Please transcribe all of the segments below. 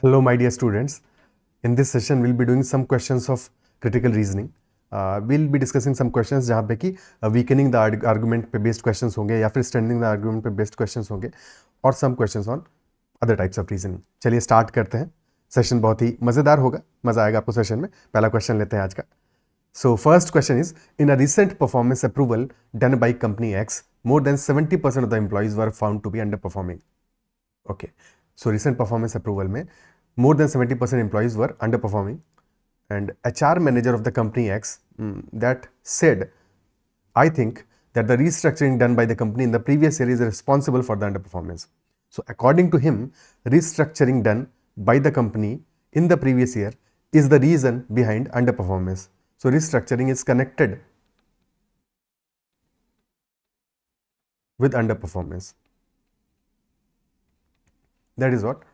Hello, my dear students. In this session, we'll be doing some questions of critical reasoning. We'll be discussing some questions जहाँ पे कि weakening the argument पे based questions होंगे या फिर strengthening the argument पे based questions होंगे और some questions on other types of reasoning. चलिए start करते हैं. सेशन बहुत ही मज़ेदार होगा, मज़ा आएगा आपको सेशन में. पहला क्वेश्चन लेते हैं आज का. So first question is, in a recent performance approval done by company X, more than 70% of the employees were found to be underperforming. Okay. So recent performance approval में more than 70% employees were underperforming, and HR manager of the company X that said, I think that the restructuring done by the company in the previous year is responsible for the underperformance. So according to him, restructuring done by the company in the previous year is the reason behind underperformance. So restructuring is connected with underperformance. That is what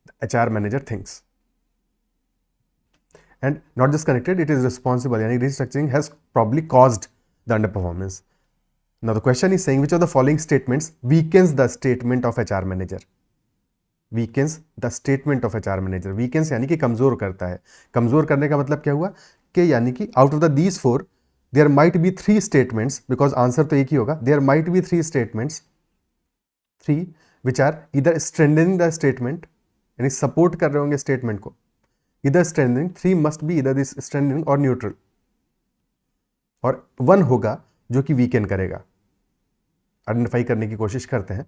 the HR manager thinks. And not just connected, it is responsible. Yani restructuring has probably caused the underperformance. Now the question is saying, which of the following statements weakens the statement of HR manager? Weakens the statement of HR manager. Weakens यानी कि कमजोर करता है. कमजोर करने का मतलब क्या हुआ कि यानी कि out of the these four, there might be three statements, because answer तो एक ही होगा. There might be three statements, three which are either strengthening the statement, यानी सपोर्ट कर रहे होंगे स्टेटमेंट को. Either strengthening, three must be either this strengthening or neutral, और one होगा जो कि वीकेन करेगा. आइडेंटिफाई करने की कोशिश करते हैं.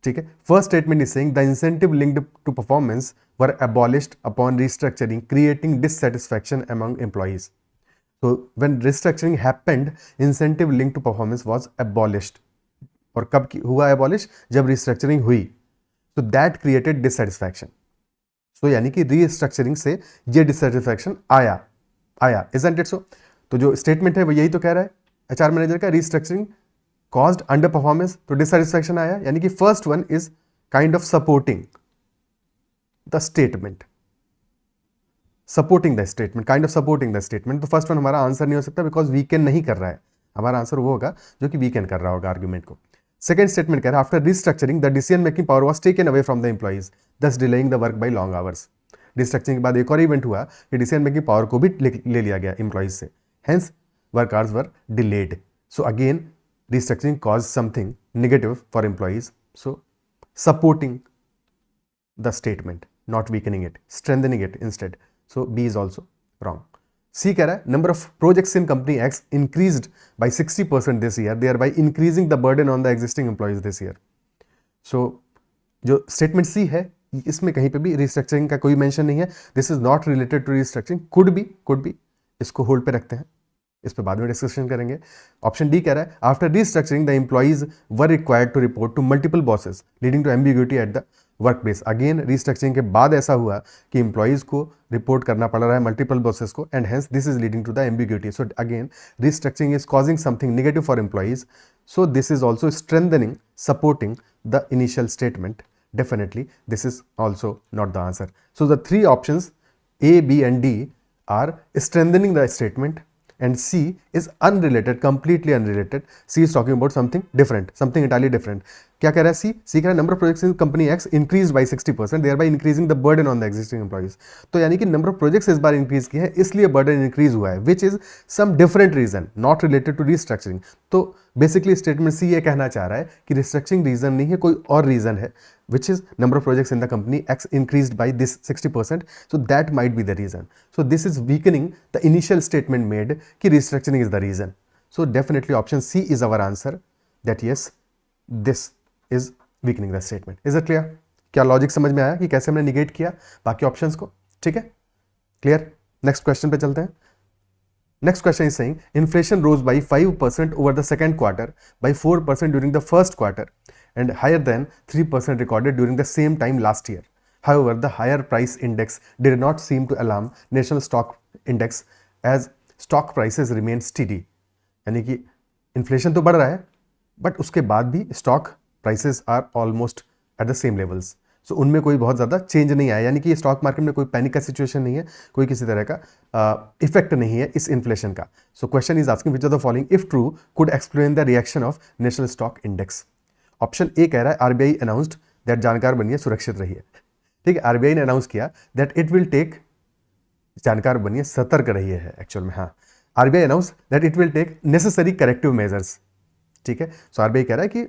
ठीक है. First statement is saying the incentive linked to performance were abolished upon restructuring creating dissatisfaction among employees. So when restructuring happened, incentive linked to performance was abolished. और कब हुआ abolish? जब restructuring हुई. So that created dissatisfaction. So यानी कि restructuring से ये dissatisfaction आया. Isn't it so? तो जो statement है वो यही तो कह रहा है HR manager का, restructuring caused underperformance, तो dissatisfaction आया. यानी कि first one is kind of supporting the statement. Supporting the statement, kind of supporting the statement. तो फर्स्ट वन हमारा आंसर नहीं हो सकता, बिकॉज वीकेन नहीं कर रहा है. हमारा आंसर वो होगा जो कि वीकेन कर रहा होगा आर्ग्यूमेंट को. सेकंड स्टेटमेंट कह रहा है after restructuring the decision making power was taken away from the employees, thus delaying the work by long hours. Restructuring के बाद एक और इवेंट हुआ कि डिसीजन मेकिंग पावर को भी ले लिया गया एम्प्लॉइज से, hence work hours were delayed. So again restructuring cause something negative for employees. So supporting the statement, not weakening it, strengthening it instead. So B is also wrong. C कह रहा है number of projects in company X increased by 60% this year, thereby increasing the burden on the existing employees this year. So जो statement C है इसमें कहीं पे भी restructuring का कोई mention नहीं है. This is not related to restructuring. Could be. इसको होल्ड पे रखते हैं, इस पे बाद में डिस्कशन करेंगे. ऑप्शन डी कह रहा है after restructuring the employees were required to report to multiple bosses leading to ambiguity at the workplace. Again restructuring के बाद ऐसा हुआ कि एम्प्लॉइज को रिपोर्ट करना पड़ रहा है मल्टीपल बॉसेस को, and hence this is leading to the ambiguity. So again restructuring is causing something negative for employees. So this is also strengthening, supporting the initial statement. Definitely this is also not the answer. So the three options A, B and D are strengthening the statement, and C is unrelated, completely unrelated. C is talking about something different, something entirely different. क्या कह रहा है C कह रहा है number of projects in company X increase by 60%, thereby increasing the burden on the existing employees. तो यानी कि नंबर ऑफ प्रोजेक्ट्स इस बार इंक्रीज किए हैं, इसलिए बर्डन इंक्रीज हुआ है, which is some different reason, not related to restructuring. तो बेसिकली स्टेटमेंट C ये कहना चाह रहा है कि रिस्ट्रक्चरिंग रीजन नहीं है, कोई और रीजन है, which is number of projects in the company X increased by this 60%. So that might be the reason. So this is weakening the initial statement made कि restructuring is the reason. So definitely option C is our answer, that yes, this is weakening the statement. Is it clear? क्या logic समझ में आया कि कैसे हमने negate किया बाकी ऑप्शंस को? ठीक है, क्लियर. नेक्स्ट क्वेश्चन पे चलते हैं. Next question is saying inflation rose by 5% over the second quarter, by 4% during the first quarter, and higher than 3% recorded during the same time last year. However, the higher price index did not seem to alarm national stock index as stock prices remain steady. यानी कि inflation तो बढ़ रहा है, but उसके बाद भी stock prices are almost at the same levels. सो उनमें कोई बहुत ज़्यादा चेंज नहीं आया, यानी कि स्टॉक मार्केट में कोई पैनिक का सिचुएशन नहीं है, कोई किसी तरह का इफेक्ट नहीं है इस इन्फ्लेशन का. So question is asking which of the following if true could explain the reaction of national stock index. Option A कह रहा है आरबीआई अनाउंस्ड दैट जानकार बनिए सुरक्षित रहिए. ठीक है, आरबीआई ने अनाउंस किया दैट इट विल टेक, जानकार बनिए, सतर्क रहिए है एक्चुअल में, हाँ, RBI announce that it will take necessary corrective measures. ठीक है, सो आरबीआई कह रहा है कि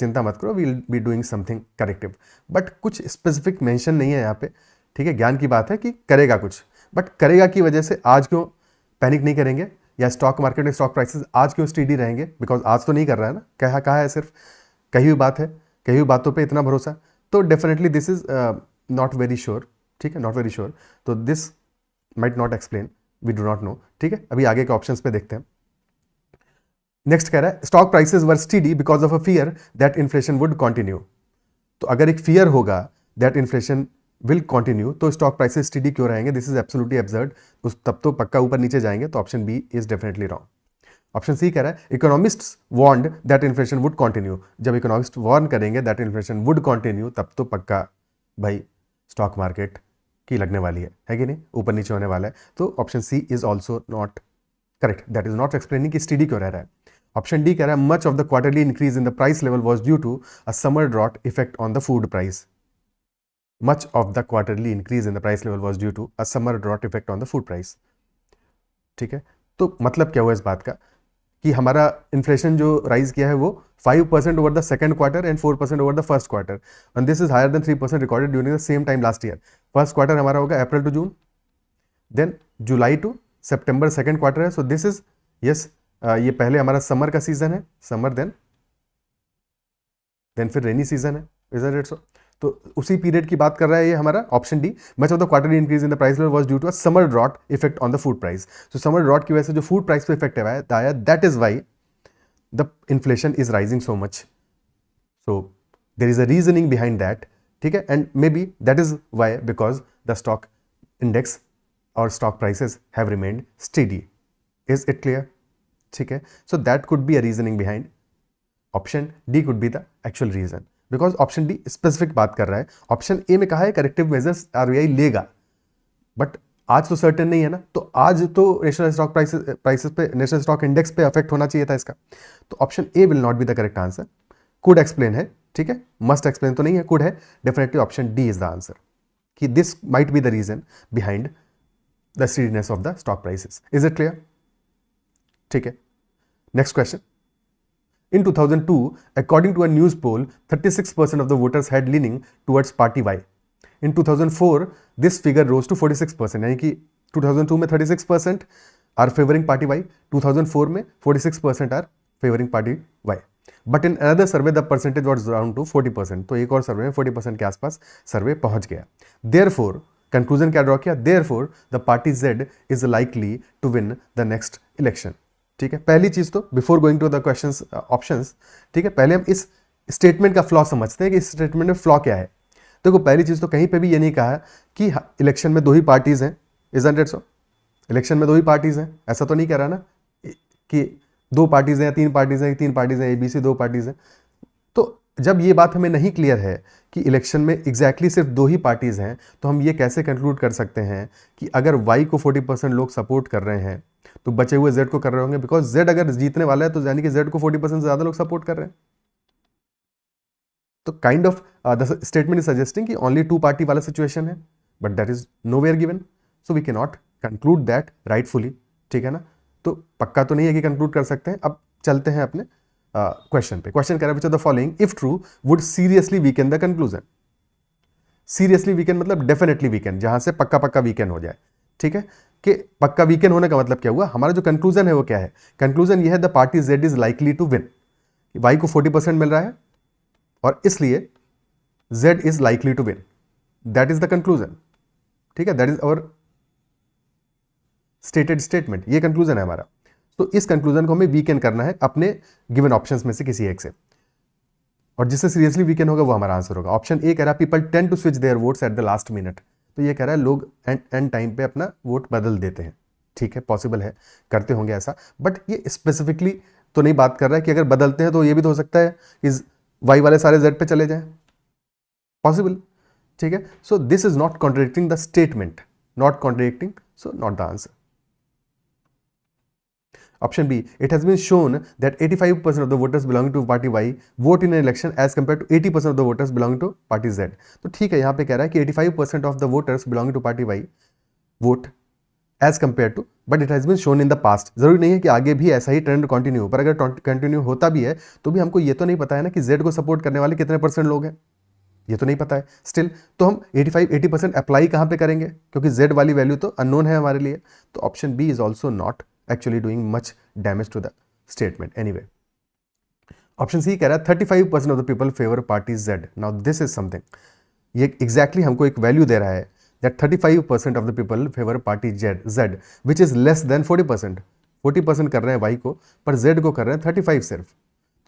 चिंता मत करो, we will be doing something corrective, but कुछ स्पेसिफिक मेंशन नहीं है यहाँ पे। ठीक है, ज्ञान की बात है कि करेगा कुछ, बट करेगा की वजह से आज क्यों पैनिक नहीं करेंगे, या स्टॉक मार्केट में स्टॉक प्राइसेस आज क्यों स्टेडी रहेंगे, बिकॉज आज तो नहीं कर रहा है ना, कहा है, सिर्फ कही हुई बात है, कही हुई बातों पे इतना भरोसा, तो definitely this is not very sure. ठीक है, नॉट वेरी श्योर, तो this might not explain, we do not know. ठीक है, अभी आगे के ऑप्शंस पे देखते हैं। नेक्स्ट कह रहा है stock prices were steady because of a fear that inflation would continue. तो अगर एक फियर होगा दैट इन्फ्लेशन विल कंटिन्यू, तो स्टॉक प्राइसेस स्टीडी क्यों रहेंगे, दिस इज एब्सोल्युटली एब्सर्ड, तब तो पक्का ऊपर नीचे जाएंगे, तो option B is definitely wrong. Option C कह रहा है economists warned that inflation would continue, जब इकोनॉमिस्ट वार्न करेंगे दैट इन्फ्लेशन वुड कंटिन्यू, तब तो पक्का भाई स्टॉक मार्केट की लगने वाली है कि नहीं, ऊपर नीचे होने वाला है, तो option C is also not correct, that is not explaining कि स्टीडी क्यों रह रहा है। ऑप्शन डी कह रहा है much of the quarterly increase in the price level was due to a summer drought effect on the food price. Much of the quarterly increase in the price level was due to a summer drought effect on the food price. ठीक है, तो मतलब क्या हुआ इस बात का कि हमारा इन्फ्लेशन जो राइज किया है वो 5% over the second quarter and 4% over the first quarter, and this is higher than 3% recorded during the same time last year. First quarter हमारा होगा April to June, then July to September second quarter है, so this is yes, ये पहले हमारा summer का season है, summer, then फिर rainy season है, इज इट सो, तो उसी पीरियड की बात कर रहा है ये हमारा option D. Much of the quarterly increase in the price level was due to a summer drought effect on the food price. So summer drought की वजह से जो फूड प्राइस पे इफेक्ट आया, that is why the inflation is rising so much, so there is a reasoning behind that. ठीक है, and maybe that is why because the stock index और stock prices have remained steady. Is it clear? ठीक है, so that could be a reasoning behind, option D could be the actual reason, because option D specific बात कर रहा है। Option A में कहा है करेक्टिव मेजर्स आरबीआई लेगा, बट आज तो सर्टेन नहीं है ना, तो आज तो नेशनल स्टॉक प्राइसेस पे, नेशनल स्टॉक इंडेक्स पे अफेक्ट होना चाहिए था इसका, तो option A will not be the correct answer. Could explain है, ठीक है, मस्ट एक्सप्लेन तो नहीं है, कुड है, definitely option D is the answer, कि this might be the reason behind the steadiness of the stock prices. Is it clear? ठीक है, next question. In 2002, according to a news poll, 36% of the voters had leaning towards party Y. In 2004, this figure rose to 46%, यानी कि 2002 में 36% are favoring party Y, 2004 में 46% are favoring party Y. But in another survey, the percentage was down to 40%. तो एक और सर्वे में 40% के आसपास सर्वे पहुंच गया। Therefore, कंक्लूजन क्या ड्रॉ किया? Therefore, the party Z is likely to win the next election. ठीक है, पहली चीज तो before going to the questions options, ठीक है, पहले हम इस स्टेटमेंट का फ्लॉ समझते हैं कि इस स्टेटमेंट में फ्लॉ क्या है। देखो, पहली चीज तो कहीं पे भी ये नहीं कहा कि इलेक्शन में दो ही पार्टीज हैं, इजंट इट सो? इलेक्शन में दो ही पार्टीज हैं, ऐसा तो नहीं कह रहा ना कि दो पार्टीज हैं, तीन पार्टीज हैं, तीन पार्टीज हैं, एबीसी दो पार्टीज हैं। तो जब ये बात हमें नहीं क्लियर है कि इलेक्शन में एग्जैक्टली सिर्फ दो ही पार्टीज हैं, तो हम ये कैसे कंक्लूड कर सकते हैं कि अगर वाई को 40% लोग सपोर्ट कर रहे हैं तो बचे हुए जेड को कर रहे होंगे, बिकॉज जेड अगर जीतने वाला है तो यानी कि जेड को 40% से ज्यादा लोग सपोर्ट कर रहे हैं। तो kind of the statement is suggesting कि ओनली टू पार्टी वाला सिचुएशन है, but that is nowhere given, so we can not conclude that rightfully. ठीक है ना, तो पक्का तो नहीं है कि कंक्लूड कर सकते हैं। अब चलते हैं अपने क्वेश्चन पे। क्वेश्चन कह रहा है which of the following if true would seriously weaken the conclusion. Seriously weaken मतलब डेफिनेटली वीकन, जहां से पक्का पक्का वीकन हो जाए। ठीक है, कि पक्का वीकन होने का मतलब क्या हुआ, हमारा जो कंक्लूजन है वो क्या है? कंक्लूजन ये है the party Z is likely to win, Y को 40% मिल रहा है और इसलिए Z is likely to win, that is the conclusion. ठीक है, that is our stated statement, ये कंक्लूजन है हमारा। तो इस कंक्लूजन को हमें वीकन करना है अपने गिवन ऑप्शंस में से किसी एक से, और जिससे सीरियसली वीकन होगा वो हमारा आंसर होगा। ऑप्शन ए कह रहा है people tend to switch their votes at the last minute, तो ये कह रहा है लोग एंड टाइम पे अपना वोट बदल देते हैं। ठीक है, पॉसिबल है, करते होंगे ऐसा, बट ये स्पेसिफिकली तो नहीं बात कर रहा है कि अगर बदलते हैं तो ये भी तो हो सकता है कि वाई वाले सारे जेड पे चले जाएं, पॉसिबल। ठीक है, so this is not contradicting the statement, not contradicting, so not the answer. Option B, it has been shown that 85% of the voters belonging to party Y vote in an election as compared to 80% of the voters belonging to party Z. तो ठीक है, यहाँ पे कह रहा है कि 85% of the voters belonging to party Y vote as compared to, but it has been shown in the past. जरूरी नहीं है कि आगे भी ऐसा ही ट्रेंड कंटिन्यू हो, पर अगर कंटिन्यू होता भी है तो भी हमको ये तो नहीं पता है ना कि Z को सपोर्ट करने वाले कितने % लोग हैं, ये तो नहीं पता है स्टिल। तो हम 85-80% अप्लाई कहाँ पे करेंगे, क्योंकि Z वाली वैल्यू तो अननोन है हमारे लिए। तो option B is also not actually doing much damage to the statement anyway. Option C कह रहा है 35% of the people favor party Z. Now this is something, ये exactly हमको एक value दे रहा है that 35% of the people favor party Z which is less than 40%. 40% कर रहे हैं Y को, पर Z को कर रहे हैं 35 सिर्फ।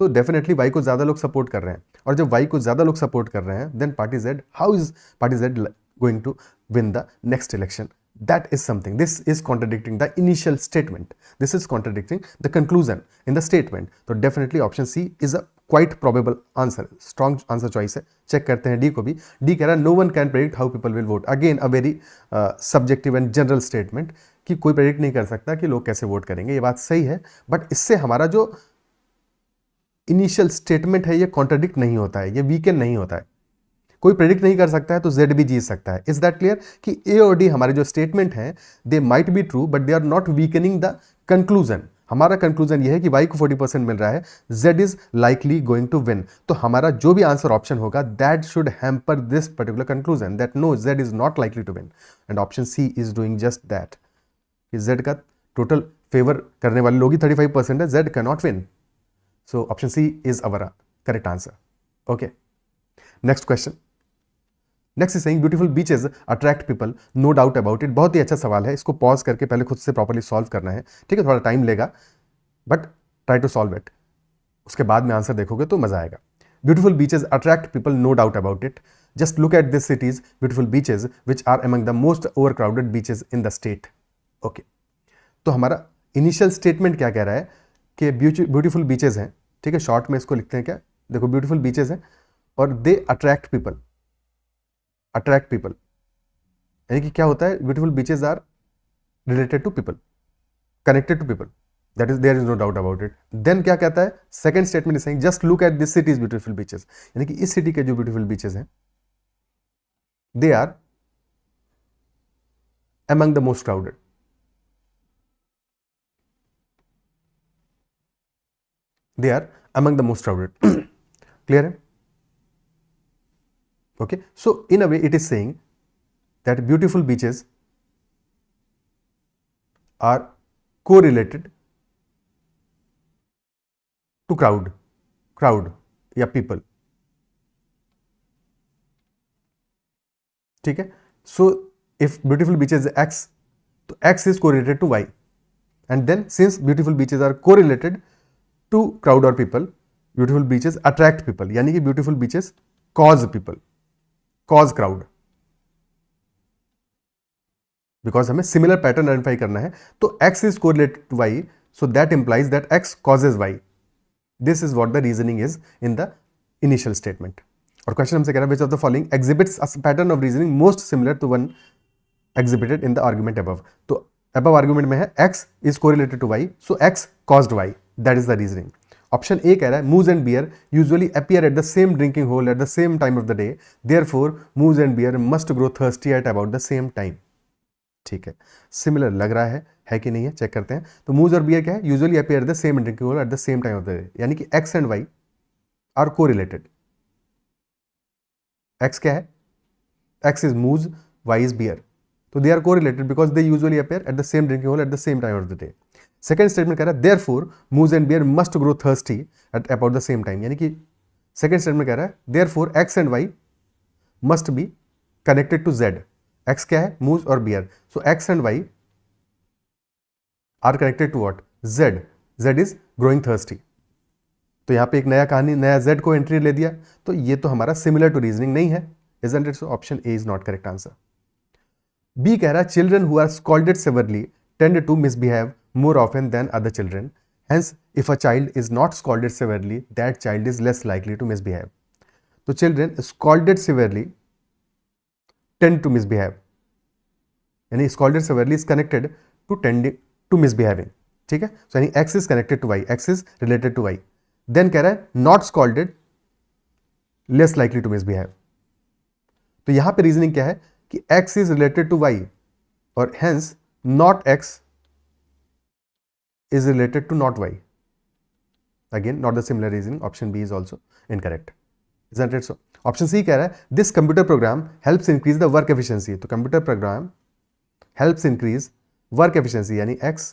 तो डेफिनेटली Y को ज़्यादा लोग सपोर्ट कर रहे हैं, और जब Y को ज़्यादा लोग सपोर्ट कर रहे हैं then party Z, how is party Z going to win the next election? That is something. This is contradicting the initial statement. This is contradicting the conclusion in the statement. So definitely option C is a quite probable answer. Strong answer choice है. Check करते हैं D को भी. D कह रहा है no one can predict how people will vote. Again a very subjective and general statement कि कोई predict नहीं कर सकता कि लोग कैसे वोट करेंगे. ये बात सही है, बट इससे हमारा जो इनिशियल स्टेटमेंट है ये कॉन्ट्रडिक्ट नहीं होता है, ये वीकेंड नहीं होता है। कोई प्रेडिक्ट नहीं कर सकता है तो जेड भी जीत सकता है। इज दैट क्लियर कि ए और डी हमारे जो स्टेटमेंट हैं they might be true but they are not weakening the conclusion. हमारा कंक्लूजन ये है कि वाई को 40% मिल रहा है, Z is likely going to win. तो हमारा जो भी आंसर ऑप्शन होगा that should hamper this particular conclusion that no Z is not likely to win, and option C is doing just that कि जेड का टोटल फेवर करने वाले लोग ही 35% है, Z can not win. So option C is our correct answer. Okay, next question. Next is saying beautiful beaches attract people, no doubt about it. बहुत ही अच्छा सवाल है, इसको पॉज करके पहले खुद से प्रॉपर्ली सॉल्व करना है, ठीक है? थोड़ा टाइम लेगा but try to solve it, उसके बाद में आंसर देखोगे तो मजा आएगा। Beautiful beaches attract people, no doubt about it. Just look at this cities beautiful beaches which are among the most overcrowded beaches in the state. Okay, तो हमारा initial statement क्या कह रहा है कि ब्यूटीफुल बीचेस हैं, ठीक है? शॉर्ट में इसको लिखते हैं क्या, देखो ब्यूटीफुल बीचेस हैं और they attract people. Attract people यानी कि क्या होता है, beautiful beaches are related to people, connected to people, that is there is no doubt about it. Then क्या कहता है, second statement is saying just look at this cities beautiful beaches, यानी कि इस सिटी के जो ब्यूटीफुल बीचेस हैं they are among the most crowded. They are among the most crowded. Clear है? Okay, so in a way it is saying that beautiful beaches are correlated to crowd या people, ठीक है? So if beautiful beaches X, तो X is correlated to Y, and then since beautiful beaches are correlated to crowd or people, beautiful beaches attract people, यानी कि beautiful beaches cause people, cause crowd, because हमें similar pattern identify करना है। तो x is correlated to y, so that implies that x causes y। This is what the reasoning is in the initial statement. और question हमसे कह रहा है which of the following exhibits a pattern of reasoning most similar to one exhibited in the argument above. तो above argument में है x is correlated to y, so x caused y, that is the reasoning. Option A कह रहा है moose and bear usually appear at the same drinking hole at the same time of the day, therefore moose and beer must grow thirsty at about the same time. ठीक है, similar लग रहा है कि नहीं है, चेक करते हैं। तो मूज और बियर क्या है, usually appear at the same drinking hole at the same time of the day, यानी कि X and Y are correlated. X क्या है, X is moose, Y is beer, तो they are correlated because they usually appear at the same drinking hole at the same time of the day. Second statement कह रहा है therefore moose and beer must grow thirsty at about the same time, यानी कि second statement कह रहा है therefore X and Y must be connected to Z. X क्या है, मूज और beer, so X and Y are connected to what, Z. Z is growing thirsty. तो यहां पे एक नया कहानी, नया जेड को एंट्री ले दिया, तो ये तो हमारा सिमिलर टू रीजनिंग नहीं है, isn't it? So option A is not correct answer. B कह रहा है children who are scolded severely tend to misbehave more often than other children. Hence, if a child is not scalded severely, that child is less likely to misbehave. So, children scalded severely tend to misbehave. यानी scalded severely is connected to tending to misbehaving. ठीक है, so यानी x is connected to y, x is related to y. Then कह रहा है not scolded less likely to misbehave. तो यहां पे रीजनिंग क्या है कि x is related to y और hence not x is related to not y. Again, not the similar reasoning. Option B is also incorrect. Isn't it so? Option C कह रहा है this computer program helps increase the work efficiency. तो computer program helps increase work efficiency यानी x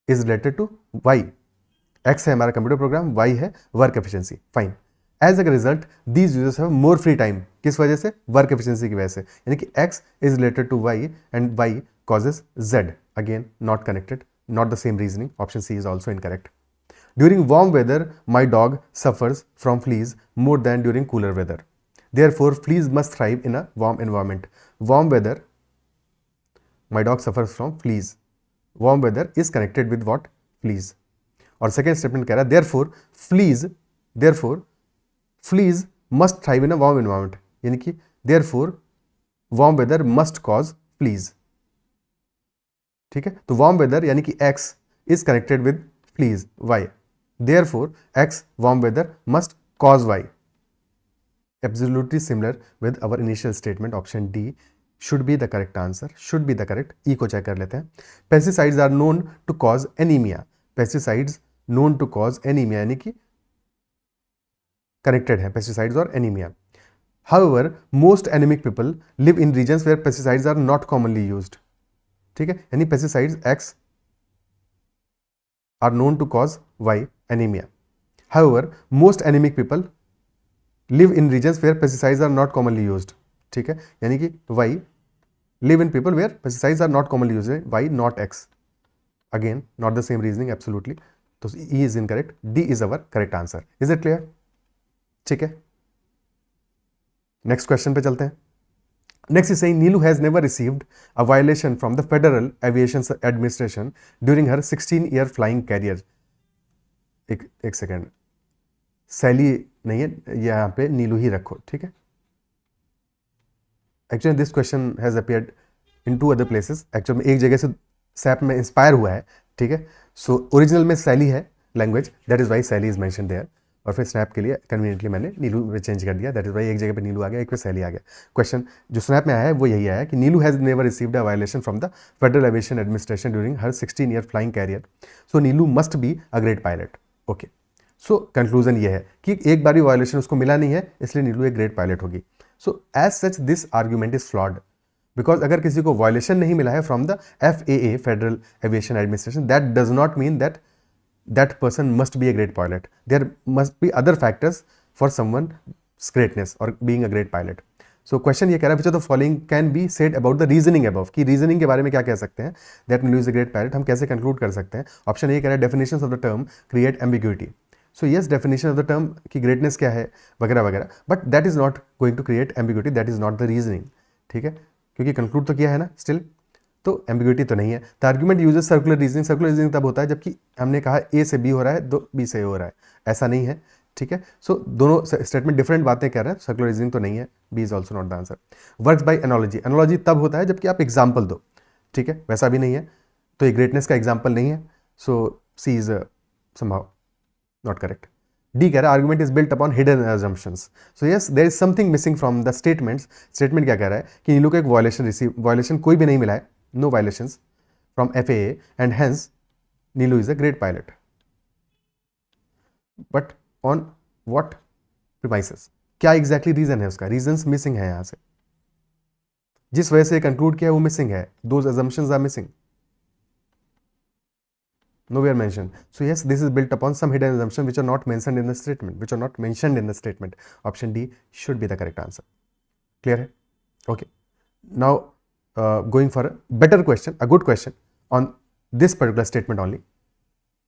is related to y. x है हमारा computer program, y है work efficiency. Fine. As a result, these users have more free time. किस वजह से? Work efficiency की वजह से. यानी कि x is related to y and y causes z. Again, not connected. Not the same reasoning. Option C is also incorrect. During warm weather, my dog suffers from fleas more than during cooler weather. Therefore, fleas must thrive in a warm environment. Warm weather, my dog suffers from fleas. Warm weather is connected with what? Fleas. और second statement कह रहा है therefore fleas must thrive in a warm environment. यानी कि therefore warm weather must cause fleas. ठीक है, तो warm weather यानी कि x is connected with fleas y. Therefore x warm weather must cause y. Absolutely similar with our initial statement. Option D should be the correct answer. Should be the correct. E को check कर लेते हैं. Pesticides are known to cause anaemia. Pesticides known to cause anaemia यानी कि connected है pesticides और anaemia. However most anaemic people live in regions where pesticides are not commonly used. ठीक है, यानी pesticides x are known to cause y anaemia. However most anaemic people live in regions where pesticides are not commonly used. ठीक है, यानी कि y live in people where pesticides are not commonly used, y not x. Again not the same reasoning. Absolutely. तो E is incorrect. D is our correct answer. Is it clear? ठीक है, next question पे चलते हैं. Next is saying Neelu has never received a violation from the Federal Aviation Administration during her 16-year flying career. एक second, सैली नहीं है यहाँ पे, नीलू ही रखो. ठीक है, actually this question has appeared in 2 other places. Actually में एक जगह से सैप में इंस्पायर हुआ है. ठीक है, सो ओरिजिनल में सैली है language, that is why Sally is mention there. और फिर स्नैप के लिए कन्वीनियंटली मैंने नीलू में चेंज कर दिया. दैट इज वाई एक जगह पे नीलू आ गया, एक पे सैली आ गया. क्वेश्चन जो स्नैप में आया है वो यही आया कि Neelu has never received a violation from the federal aviation Administration during her 16-year flying career. So Neelu must be a great pilot. Okay, so conclusion ये है कि एक बार भी वायलेशन उसको मिला नहीं है, इसलिए नीलू एक ग्रेट पायलट होगी. So as such this argument is flawed, because अगर किसी को वायलेशन नहीं मिला है from the FAA federal aviation administration, that does not mean that that person must be a great pilot. There must be other factors for someone's greatness or being a great pilot. So question ये कह रहा है which of the following can be said about the reasoning above, कि reasoning के बारे में क्या कह सकते हैं that Neelu is a great pilot, हम कैसे conclude कर सकते हैं. ऑप्शन ए कह रहा है definitions of the term create ambiguity. So yes, definition of the term की greatness क्या है वगैरह वगैरह, but that is not going to create ambiguity, that is not the reasoning. ठीक है, क्योंकि conclude तो किया है ना still, तो एम्बिग्यूटी तो नहीं है. The argument uses circular reasoning. Circular reasoning तब होता है जबकि हमने कहा ए से बी हो रहा है, दो बी से ए हो रहा है, ऐसा नहीं है. ठीक है, सो दोनों स्टेटमेंट डिफरेंट बातें कह रहे हैं. सर्कुलर रीजनिंग तो नहीं है. B is also not the answer. Works by analogy. Analogy तब होता है जबकि आप एग्जाम्पल दो. ठीक है, वैसा भी नहीं है, तो ये ग्रेटनेस का एग्जाम्पल नहीं है. So C is somehow not correct. D कह रहा है argument is built upon hidden assumptions. So yes there is something missing from the statements. Statement क्या कह रहा है कि नीलू को एक वायलेशन कोई भी नहीं मिला है, no violations from FAA and hence Neelu is a great pilot. But on what premises? क्या exactly reason है उसका? Reasons missing है यहाँ से. जिस वजह से conclude किया वो missing है. Those assumptions are missing. Nowhere mentioned. So yes, this is built upon some hidden assumptions which are not mentioned in the statement. Which are not mentioned in the statement. Option D should be the correct answer. Clear है? Okay. Now going for a better question, a good question on this particular statement only.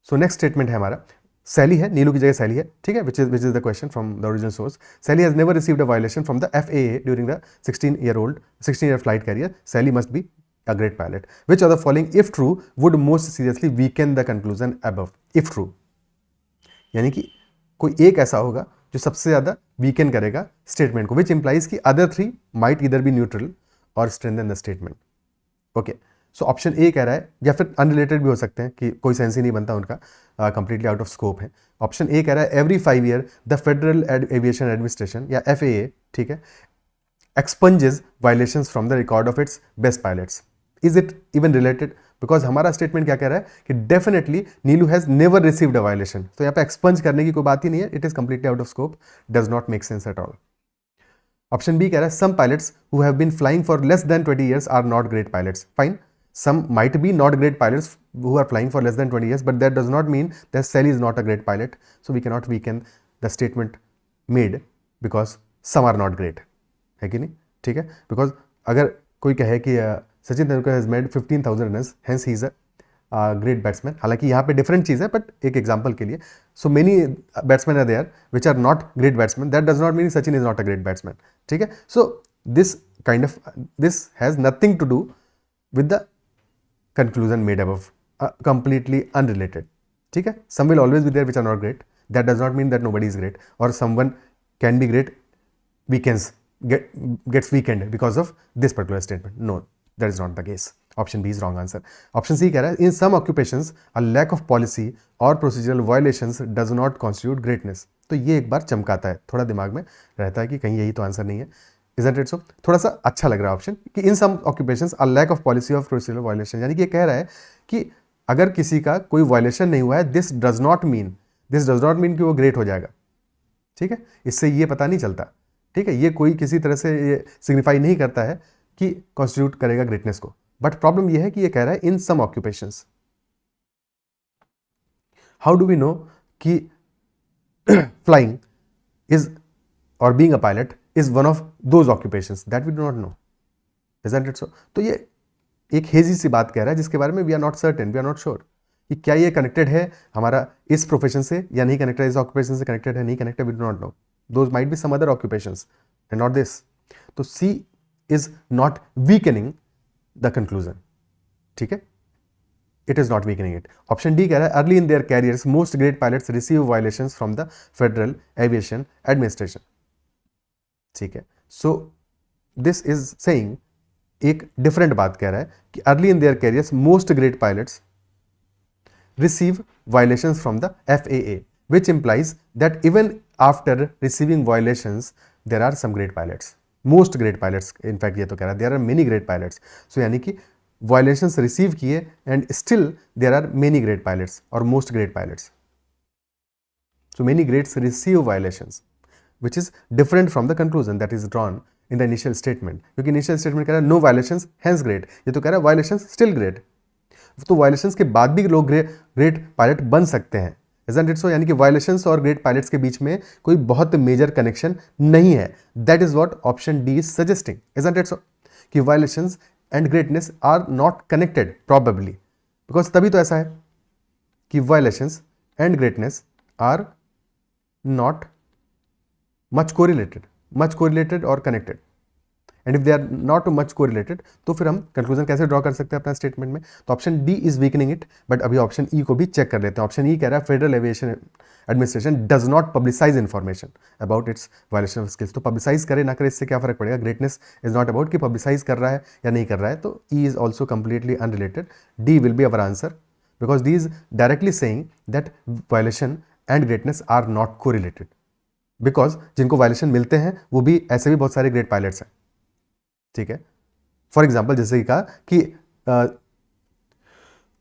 So next statement है हमारा, सैली है, नीलू की जगह सैली है. ठीक है, which is the question from the original source. Sally has never received a violation from the FAA during the 16-year flight career. Sally must be a great pilot. Which of the following, if true, would most seriously weaken the conclusion above? If true, यानी कि कोई एक ऐसा होगा जो सबसे ज़्यादा weaken करेगा स्टेटमेंट को, which implies कि other 3 might either be neutral or strengthen the statement. Okay. So option A कह रहा है, या फिर अनरिलेटेड भी हो सकते हैं कि कोई सेंस ही नहीं बनता उनका, कंप्लीटली आउट ऑफ स्कोप है। ऑप्शन ए कह रहा है every 5 year the federal aviation administration या FAA, ठीक है, expunges violations from the record of its best pilots. Is it even related? Because हमारा स्टेटमेंट क्या कह रहा है कि definitely Neelu has never received a violation, तो यहाँ पे एक्सपंज करने की कोई बात ही नहीं है, it is completely out of scope, does not make sense at all. Option B कह रहा है some pilots who have been flying for less than 20 years are not great pilots. Fine, some might be not great pilots who are flying for less than 20 years, but that does not mean that Sally is not a great pilot. So we cannot weaken the statement made because some are not great, है कि नहीं? ठीक है, because अगर कोई कहे कि Sachin Tendulkar has made 15,000 runs, hence he is a great batsman, हालांकि यहाँ पे डिफरेंट चीज़ है, बट एक एग्जाम्पल के लिए, so many batsmen are there which are not great batsmen, that does not mean Sachin is not a great batsman, ठीक है? So this has nothing to do with the conclusion made above, completely unrelated, ठीक है? Some will always be there which are not great, that does not mean that nobody is great, or someone can be great, gets weakened because of this particular statement. No, that is not the case. Option B is wrong answer. Option C कह रहा है in some occupations a lack of policy or procedural violations does not constitute greatness. तो ये एक बार चमकाता है, थोड़ा दिमाग में रहता है कि कहीं यही तो आंसर नहीं है, isn't it so? थोड़ा सा अच्छा लग रहा है ऑप्शन कि in some occupations a lack of policy of procedural violation, यानी कि ये कह रहा है कि अगर किसी का कोई वायलेशन नहीं हुआ है, दिस डज नॉट मीन कि वो ग्रेट हो जाएगा, ठीक है? इससे ये पता नहीं चलता, ठीक है? ये कोई किसी तरह से ये सिग्निफाई नहीं करता है कि कॉन्स्टिट्यूट करेगा ग्रेटनेस को, बट प्रॉब्लम ये है कि ये कह रहा है in some occupations. How do we know कि फ्लाइंग इज और being a pilot is one of those occupations? That we do not know, isn't it so? तो ये एक हेजी सी बात कह रहा है जिसके बारे में we are not certain, we are not sure कि क्या ये कनेक्टेड है हमारा इस प्रोफेशन से या नहीं कनेक्टेड है, इस ऑक्यूपेशन से कनेक्टेड है नहीं connected, we do not know, those might be some other occupations and not this. तो C is not weakening the conclusion, ठीक है? It is not weakening it. Option D कह रहा है early in their careers most great pilots receive violations from the federal aviation administration, ठीक है? So this is saying एक different बात कह रहा है कि early in their careers most great pilots receive violations from the FAA, which implies that even after receiving violations there are some great pilots, most great pilots, in fact ये तो कह रहा है there are many great pilots, so यानी कि violations receive किए and still there are many great pilots or most great pilots, so many greats receive violations, which is different from the conclusion that is drawn in the initial statement, क्योंकि initial statement कह रहा है no violations hence great, ये तो कह रहा है violations still great, तो violations के बाद भी लोग great pilot बन सकते हैं, isn't it so? यानी कि violations और great pilots के बीच में कोई बहुत मेजर कनेक्शन नहीं है, that is what option D is suggesting, isn't it so? कि violations and greatness are not connected probably, because तभी तो ऐसा है कि violations and greatness are not much correlated or connected, and if they are not much correlated तो फिर हम conclusion कैसे ड्रॉ कर सकते हैं अपना स्टेटमेंट में? तो option D is weakening it, but अभी ऑप्शन ई को भी चेक कर लेते हैं। ऑप्शन ई कह रहा है federal aviation administration does not publicize information about its violation of skills, तो पब्लिसाइज करे ना करे इससे क्या फर्क पड़ेगा? ग्रेटनेस इज नॉट अबाउट कि पब्लिसाइज कर रहा है या नहीं कर रहा है, तो E is also completely unrelated, D will be our answer because D is directly saying that violation and greatness are not correlated, because जिनको वायलेशन मिलते हैं वो भी ऐसे भी बहुत सारे ग्रेट पायलट्स हैं, ठीक है? फॉर एग्जाम्पल जैसे कहा कि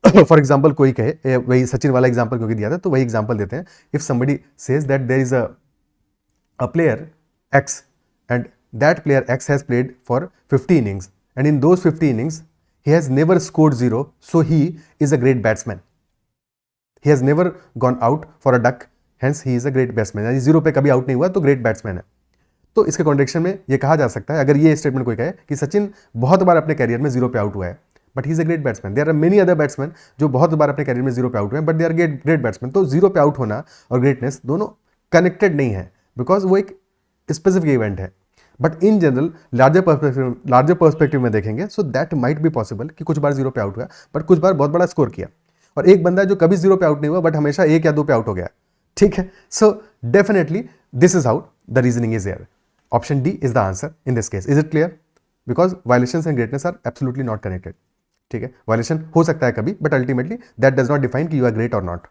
फॉर एग्जाम्पल कोई कहे, वही सचिन वाला एग्जाम्पल क्योंकि दिया था तो वही एग्जाम्पल देते हैं, if somebody says that there is a player X and that player X has played for 50 innings and in those 50 innings he has never scored 0, so he is a great batsman, he has never gone out for a duck, hence he is a great batsman, यानी 0 पे कभी out नहीं हुआ तो great batsman है। तो इसके contradiction में ये कहा जा सकता है अगर ये स्टेटमेंट कोई कहे कि सचिन बहुत बार अपने कैरियर में 0 पे आउट हुआ है but he is a great batsman, there are many other batsman जो बहुत बार अपने कैरियर में 0 पे आउट हुए हैं but they are great batsman, तो 0 पे आउट होना और ग्रेटनेस दोनों कनेक्टेड नहीं है बिकॉज वो एक स्पेसिफिक इवेंट है, but in general larger perspective में देखेंगे so that might be possible कि कुछ बार 0 पे आउट हुआ बट कुछ बार बहुत बड़ा स्कोर किया, और एक बंदा जो कभी 0 पे आउट नहीं हुआ बट हमेशा 1 या 2 पे आउट हो गया, ठीक है? So definitely this is how the reasoning is here. Option D is the answer in this case. Is it clear? Because violations and greatness are absolutely not connected. ठीक है, वायलेशन हो सकता है कभी, but ultimately that does not define कि you are great और not.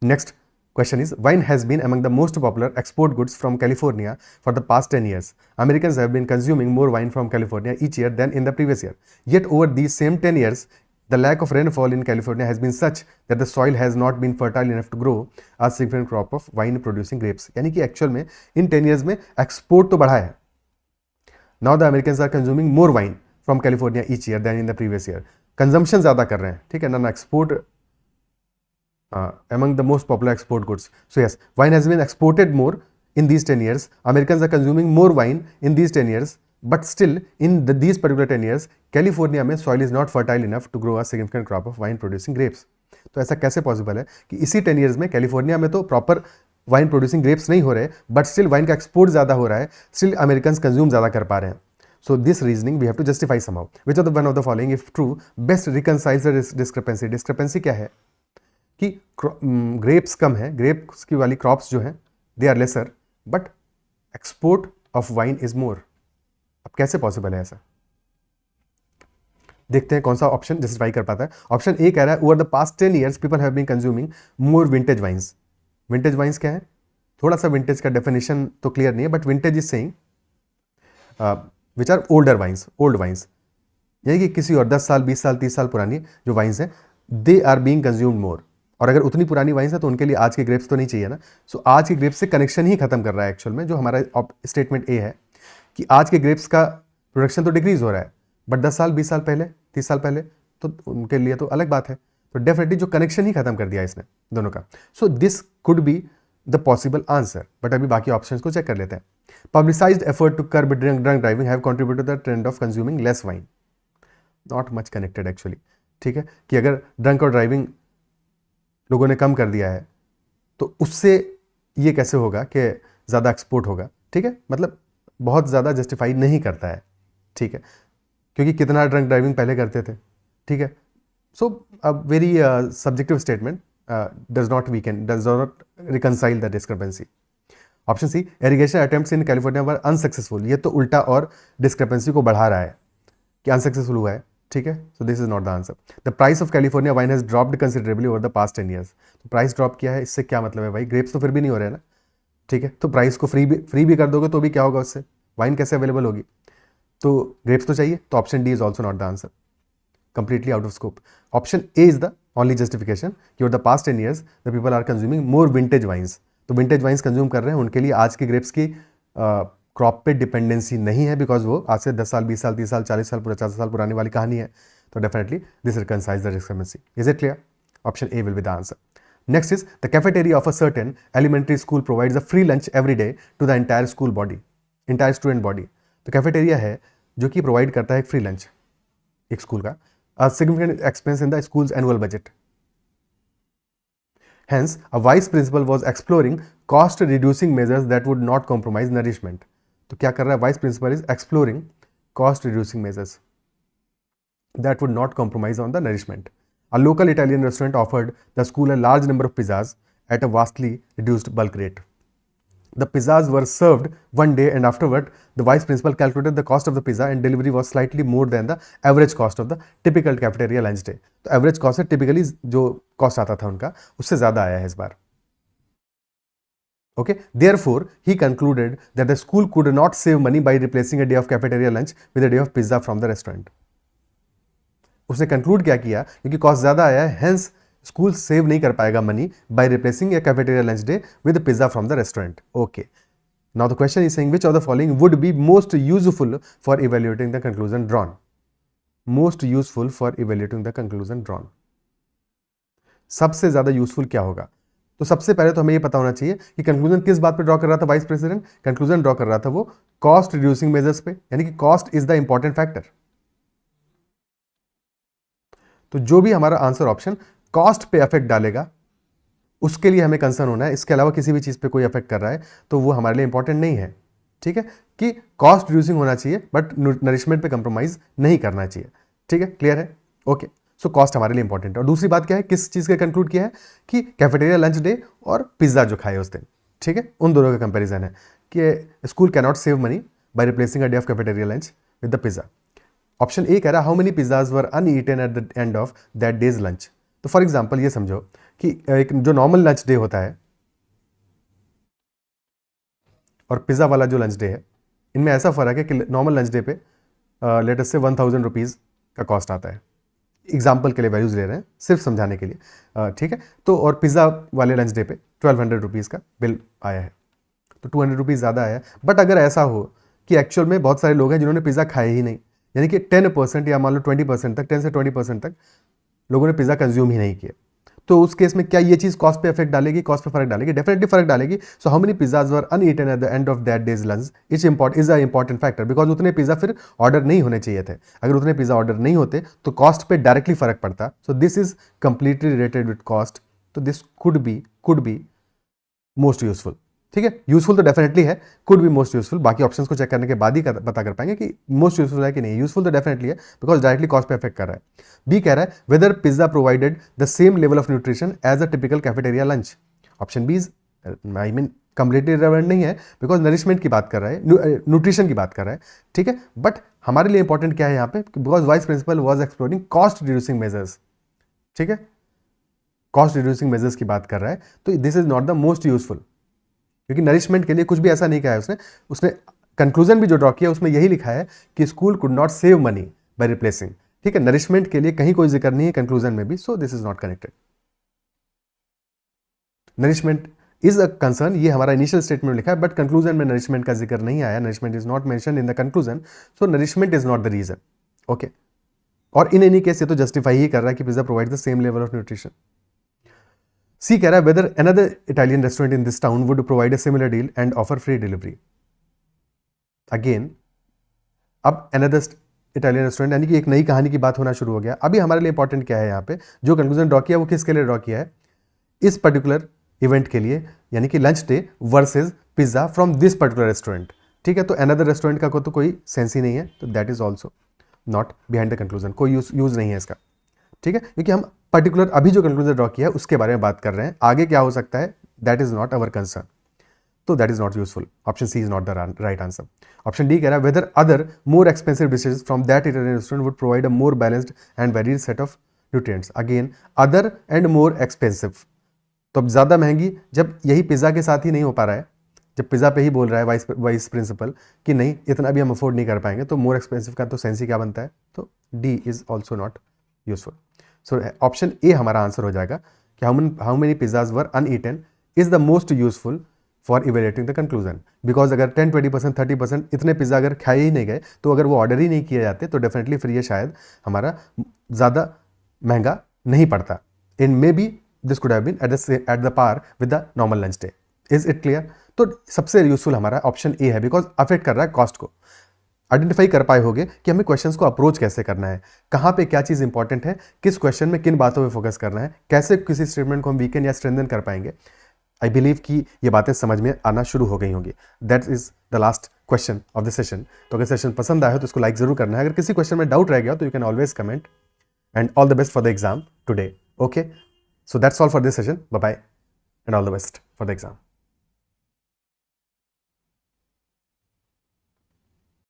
Next question is, wine has been among the most popular export goods from California for the past 10 years. Americans have been consuming more wine from California each year than in the previous year. Yet over these same 10 years, the lack of rainfall in California has been such that the soil has not been fertile enough to grow a significant crop of wine producing grapes. यानी कि actual में इन 10 years में export तो बढ़ा है. Now the Americans are consuming more wine from California each year than in the previous year. Consumption ज़्यादा कर रहे हैं, ठीक है ना, export among the most popular export goods. So yes, wine has been exported more in these 10 years. Americans are consuming more wine in these 10 years, but still in these particular 10 years, California में soil is not fertile enough to grow a significant crop of wine producing grapes. तो ऐसा कैसे possible है कि इसी 10 years में California में तो प्रॉपर वाइन प्रोड्यूसिंग ग्रेप्स नहीं हो रहे, बट स्टिल वाइन का एक्सपोर्ट ज़्यादा हो रहा है, स्टिल अमेरिकन कंज्यूम ज़्यादा कर पा रहे हैं. So this reasoning we have to justify somehow. Which of the one of the following, if true, best reconciles the discrepancy? Discrepancy क्या है कि ग्रेप्स कम है, ग्रेप्स की वाली क्रॉप्स जो हैं they are lesser, but export of wine is more. अब कैसे पॉसिबल है ऐसा? देखते हैं कौन सा ऑप्शन जस्टिफाई कर पाता है. ऑप्शन ए कह रहा है, over the past 10 years people have been consuming more vintage wines. Vintage wines क्या है? थोड़ा सा विंटेज का डेफिनेशन तो क्लियर नहीं है, but vintage is saying which are older wines, old wines, यानी कि किसी और 10 साल 20 साल 30 साल पुरानी जो वाइन्स हैं, दे आर बीइंग कंज्यूम्ड मोर. और अगर उतनी पुरानी वाइन्स है तो उनके लिए आज के ग्रेप्स तो नहीं चाहिए ना. सो आज के ग्रेप्स से कनेक्शन ही खत्म कर रहा है एक्चुअल में. जो हमारा स्टेटमेंट ए है कि आज के ग्रेप्स का प्रोडक्शन तो डिक्रीज हो रहा है, बट 10 साल 20 साल पहले 30 साल पहले तो उनके लिए तो अलग बात है. तो डेफिनेटली जो कनेक्शन ही खत्म कर दिया इसने दोनों का. So this could be the possible answer. But अभी बाकी ऑप्शंस को चेक कर लेते हैं. Publicized effort to curb drunk driving have contributed to the trend of consuming less wine. Not much connected actually. ठीक है, कि अगर ड्रंक और ड्राइविंग लोगों ने कम कर दिया है तो उससे ये कैसे होगा कि ज़्यादा एक्सपोर्ट होगा. ठीक है, मतलब बहुत ज़्यादा जस्टिफाई नहीं करता है. ठीक है, क्योंकि कितना ड्रंक ड्राइविंग पहले करते थे. ठीक है, so a very subjective statement does not reconcile the discrepancy. Option C, irrigation attempts in California were unsuccessful. ये तो उल्टा और डिस्क्रिपेंसी को बढ़ा रहा है कि अनसक्सेसफुल हुआ है. ठीक है, so this is not the answer. The price of California wine has dropped considerably over the past 10 years. तो प्राइस ड्रॉप किया है, इससे क्या मतलब है भाई? ग्रेप्स तो फिर भी नहीं हो रहे ना. ठीक है, तो प्राइस को फ्री भी कर दोगे तो भी क्या होगा उससे? वाइन कैसे अवेलेबल होगी? तो ग्रेप्स तो चाहिए. तो option D is also not the answer, completely out of scope. Option A is the only justification कि over the past 10 years the people are consuming more vintage wines. तो vintage wines consume कर रहे हैं, उनके लिए आज के grapes की क्रॉप पे डिपेंडेंसी नहीं है, बिकॉज वो आज से 10 साल 20 साल 30 साल 40 साल 50 साल पुरानी वाली कहानी है. तो definitely this reconciles the discrepancy. Is it clear? Option A will be the answer. Next is, the cafeteria of a certain elementary school provides a free lunch every day to the entire school body, entire student body. तो cafeteria है जो कि provide करता है एक free lunch एक school का, a significant expense in the schools annual budget. Hence, a vice principal was exploring cost-reducing measures that would not compromise nourishment. तो क्या कर रहा है? Vice principal is exploring cost-reducing measures that would not compromise on the nourishment. A local Italian restaurant offered the school a large number of pizzas at a vastly reduced bulk rate. The pizzas were served one day, and afterward, the vice principal calculated the cost of the pizza, and delivery was slightly more than the average cost of the typical cafeteria lunch day. तो average cost है typically जो cost आता था उनका, उससे ज़्यादा आया है इस बार. Okay, therefore, he concluded that the school could not save money by replacing a day of cafeteria lunch with a day of pizza from the restaurant. उसने कंक्लूड क्या किया? क्योंकि कॉस्ट ज़्यादा आया है, हेंस स्कूल सेव नहीं कर पाएगा money by replacing A cafeteria lunch day with pizza from the restaurant. Okay, now the question is saying, which of the following would be most useful for evaluating the conclusion drawn. Most useful for evaluating the conclusion drawn, सबसे ज्यादा useful क्या होगा? तो सबसे पहले तो हमें ये पता होना चाहिए कि कंक्लूजन किस बात पे ड्रॉ कर रहा था वाइस प्रेसिडेंट. कंक्लूजन ड्रॉ कर रहा था वो कॉस्ट रिड्यूसिंग मेजर्स पे, यानी कि cost is the important factor. तो जो भी हमारा आंसर ऑप्शन कॉस्ट पे इफेक्ट डालेगा उसके लिए हमें कंसर्न होना है. इसके अलावा किसी भी चीज़ पे कोई इफेक्ट कर रहा है तो वो हमारे लिए इंपॉर्टेंट नहीं है. ठीक है, कि कॉस्ट रिड्यूसिंग होना चाहिए बट नरिशमेंट पे कंप्रोमाइज नहीं करना चाहिए. ठीक है, क्लियर है? ओके, सो कॉस्ट हमारे लिए इंपॉर्टेंट है. और दूसरी बात क्या है, किस चीज़ का कंक्लूड किया है कि कैफेटेरिया लंच डे और पिज्ज़ा जो खाए उस दिन, ठीक है, उन दोनों का कंपेरिजन है कि school can not save money by replacing a day of cafeteria lunch with the pizza. Option A कह रहा है how many pizzas were uneaten at the end of that days lunch. तो फॉर एग्जाम्पल ये समझो कि एक जो normal lunch day होता है और पिज़्ज़ा वाला जो लंच डे है, इनमें ऐसा फ़र्क है कि नॉर्मल लंच डे पे लेट अस से 1000 रुपीज़ का कॉस्ट आता है। एग्जाम्पल के लिए वैल्यूज़ ले रहे हैं सिर्फ समझाने के लिए, ठीक है। तो और पिज़्ज़ा वाले लंच डे पे 1200 रुपीज़ का बिल आया है, तो 200 रुपीज़ ज़्यादा आया है। बट अगर ऐसा हो कि एक्चुअल में बहुत सारे लोग हैं जिन्होंने पिज़्ज़ा खाया ही नहीं, यानी कि 10% या मान लो 20% तक, 10 से 20% तक लोगों ने पिज़्ज़ा कंज्यूम ही नहीं किया, तो उस केस में क्या ये चीज़ कॉस्ट पे इफेक्ट डालेगी? कॉस्ट पे फर्क डालेगी, डेफिनेटली फर्क डालेगी। So how many pizzas were uneaten at the end of that days lunch is a important factor, because उतने पिज़्ज़ा फिर ऑर्डर नहीं होने चाहिए थे। अगर उतने पिज़्ज़ा ऑर्डर नहीं होते तो कॉस्ट पे डायरेक्टली फर्क पड़ता। So this is completely related with cost, तो this could be most useful. ठीक है, यूजफुल तो डेफिनेटली है, कुड बी मोस्ट यूजफुल। बाकी ऑप्शंस को चेक करने के बाद ही पता कर पाएंगे कि मोस्ट यूजफुल है कि नहीं। यूजफुल तो डेफिनेटली है बिकॉज डायरेक्टली कॉस्ट पे अफेक्ट कर रहा है। बी कह रहा है whether pizza provided the same level of nutrition as a typical cafeteria lunch. Option B is I mean completely relevant नहीं है बिकॉज नरिशमेंट की बात कर रहा है, न्यूट्रिशन की बात कर रहा है, ठीक है। बट हमारे लिए इंपॉर्टेंट क्या है यहाँ पे, because vice principal was exploring cost reducing measures, ठीक है, कॉस्ट रिड्यूसिंग मेजर्स की बात कर रहा है। तो this is not the most useful, क्योंकि नरिशमेंट के लिए कुछ भी ऐसा नहीं कहा है उसने कंक्लूजन भी जो ड्रॉ किया उसमें यही लिखा है कि school could not save money by replacing, ठीक है। नरिशमेंट के लिए कहीं कोई जिक्र नहीं है कंक्लूजन में भी, सो this is not connected. Nourishment is a concern, ये हमारा इनिशियल स्टेटमेंट में लिखा है, बट कंक्लूजन में नरिशमेंट का जिक्र नहीं आया। Nourishment is not mention in the conclusion, so nourishment is not the reason, okay. और इन एनी केस ये तो जस्टिफाई ही कर रहा है कि pizza provide the same level of nutrition. C कह रहा है whether another Italian restaurant in this town would provide a similar deal and offer free delivery. Again अब अनदर इटालियन रेस्टोरेंट, यानी कि एक नई कहानी की बात होना शुरू हो गया। अभी हमारे लिए इंपॉर्टेंट क्या है यहाँ पे, जो कंक्लूजन ड्रॉ किया वो किसके लिए ड्रॉ किया है, इस पर्टिकुलर इवेंट के लिए, यानी कि lunch day versus pizza from this particular restaurant, ठीक है। तो अनदर रेस्टोरेंट का तो कोई सेंस ही नहीं है, तो that is also not behind the conclusion, कोई यूज नहीं है इसका, ठीक है। क्योंकि हम पर्टिकुलर अभी जो कंक्लूजन ड्रॉ किया है उसके बारे में बात कर रहे हैं, आगे क्या हो सकता है that is not our concern, तो that is not useful. Option C is not the right answer. Option D कह रहा है whether other more expensive dishes from that Italian restaurant would provide a more balanced and varied set of nutrients. Again other and more expensive, तो अब ज़्यादा महंगी, जब यही pizza के साथ ही नहीं हो पा रहा है, जब पिज़्ज़ा पे ही बोल रहा है वाइस प्रिंसिपल कि नहीं इतना भी हम अफोर्ड नहीं कर पाएंगे, तो मोर एक्सपेंसिव का तो सेंस ही क्या बनता है, तो D is also not useful. So option ए हमारा आंसर हो जाएगा कि how many pizzas were uneaten is the most useful for evaluating the conclusion. Because अगर 10-20% 30% इतने पिज़्ज़ा अगर खाए ही नहीं गए, तो अगर वो ऑर्डर ही नहीं किए जाते, तो डेफिनेटली फिर ये शायद हमारा ज़्यादा महंगा नहीं पड़ता। In may be this could have been at the par with the normal lunch day. Is it clear? तो सबसे यूजफुल हमारा ऑप्शन ए है, बिकॉज अफेक्ट कर रहा है कॉस्ट को। आइडेंटिफाई कर पाए होगे कि हमें क्वेश्चंस को अप्रोच कैसे करना है, कहाँ पे क्या चीज़ इंपॉर्टेंट है, किस क्वेश्चन में किन बातों पे फोकस करना है, कैसे किसी स्टेटमेंट को हम वीकेंड या स्ट्रेंथन कर पाएंगे। आई बिलीव कि ये बातें समझ में आना शुरू हो गई होंगी। That is the last question of the session. तो अगर सेशन पसंद आया हो तो इसको लाइक जरूर करना है। अगर किसी क्वेश्चन में डाउट रह गया तो you can always comment, and all the best for the exam today, okay. So that's all for this session. Bye bye and all the best for the exam.